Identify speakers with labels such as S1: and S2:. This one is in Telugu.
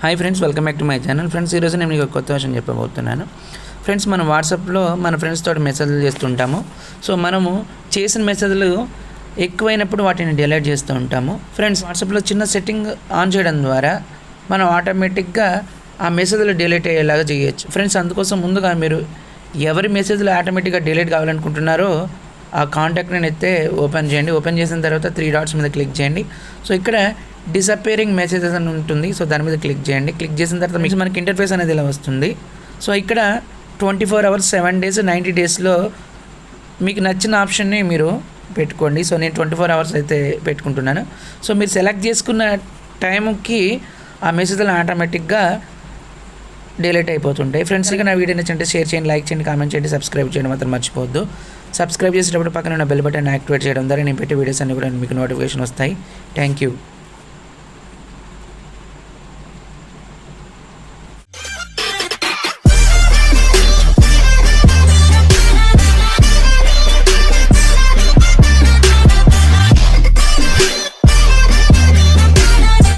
S1: Hi friends, welcome back to my channel. Friends, ఈరోజు నేను మీకు కొత్త విషయం చెప్పబోతున్నాను. ఫ్రెండ్స్, మనం వాట్సాప్లో మన ఫ్రెండ్స్ తోటి మెసేజ్లు చేస్తుంటాము. సో మనము చేసిన మెసేజ్లు ఎక్కువైనప్పుడు వాటిని డిలీట్ చేస్తూ ఉంటాము. ఫ్రెండ్స్, వాట్సాప్లో చిన్న సెట్టింగ్ ఆన్ చేయడం ద్వారా మనం ఆటోమేటిక్గా ఆ మెసేజ్లు డిలీట్ అయ్యేలాగా చేయొచ్చు. ఫ్రెండ్స్, అందుకోసం ముందుగా మీరు ఎవరి మెసేజ్లు ఆటోమేటిక్గా డిలీట్ కావాలనుకుంటున్నారో ఆ కాంటాక్ట్ని అయితే ఓపెన్ చేయండి. ఓపెన్ చేసిన తర్వాత 3 డాట్స్ మీద క్లిక్ చేయండి. సో ఇక్కడ డిసప్పేరింగ్ మెసేజెస్ అని ఉంటుంది. సో దాని మీద క్లిక్ చేయండి. క్లిక్ చేసిన తర్వాత మీకు మనకి ఇంటర్ఫేస్ అనేది ఇలా వస్తుంది. సో ఇక్కడ 24 అవర్స్, 7 డేస్, 90 డేస్లో మీకు నచ్చిన ఆప్షన్ని మీరు పెట్టుకోండి. సో నేను 24 అవర్స్ అయితే పెట్టుకుంటున్నాను. సో మీరు సెలెక్ట్ చేసుకున్న టైంకి ఆ మెసేజ్లు ఆటోమేటిక్గా డిలీట్ అయిపోతుంటాయి. ఫ్రెండ్స్, ఇక నా వీడియో నచ్చితే షేర్ చేయండి, లైక్ చేయండి, కామెంట్ చేయండి, సబ్స్క్రైబ్ చేయండి మాత్రం మర్చిపోవద్దు. సబ్స్క్రైబ్ చేసేటప్పుడు పక్కన ఉన్న బెల్ బటన్ యాక్టివేట్ చేయడం ద్వారా నేను పెట్టే వీడియోస్ అన్ని కూడా మీకు నోటిఫికేషన్ వస్తాయి. Thank you.